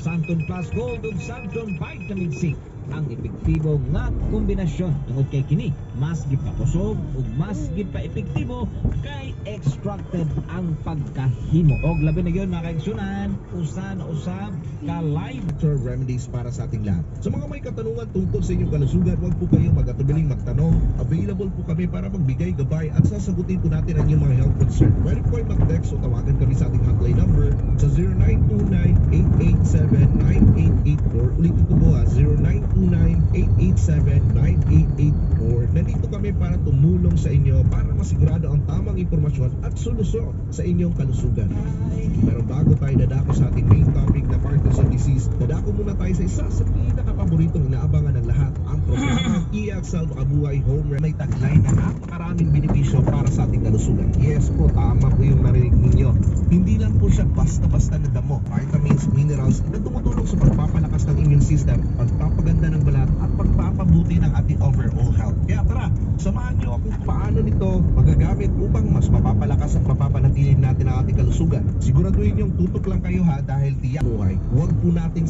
Santon Plus Gold ug Santon Vitamin C ang epektibo nga kombinasyon tungod kay kini mas gipakusog ug mas gipa-epektibo kay extracted ang pagkahimo og labi na gyud mga kaigsunan usa na usab ka live Natural remedies para sa ating lahat. Sa mga may katanungan tungkol sa inyong kalusugan, huwag po kayong mag-atubiling magtanong. Available po kami para magbigay gabay at sasagutin po natin ang inyong mga health concern. Pwede po kayong mag-text o tawagan kami sa ating hotline number sa 0929-887-9884. Ulitin ko po ha, 0929-887-9884. Nandito kami para tumulong sa inyo para masigurado ang tamang impormasyon at solusyon sa inyong kalusugan. Pero bago tayo dadako sa ating main topic na Parkinson's disease, dadako muna tayo sa isa sa pinakapaboritong inaabangan ng lahat, ang programang EXL Makabuhay Home Remedy. May tagline na napakaraming benepisyo para sa ating kalusugan. Yes po, tama po yung narinig ninyo. Hindi lang po siya basta-basta na damo. Vitamins, minerals na tumutulong sa pagpapalakas ng immune system, pagpapaganda ng balat at pagpapabuti ng ating overall health. Kaya tara, samahan niyo ako kung paano nito magagamit upang mas mapapalakas at mapapanatili natin ang ating kalusugan. Siguraduhin yung tutok lang kayo ha, dahil tiyak buhay. Huwag po nating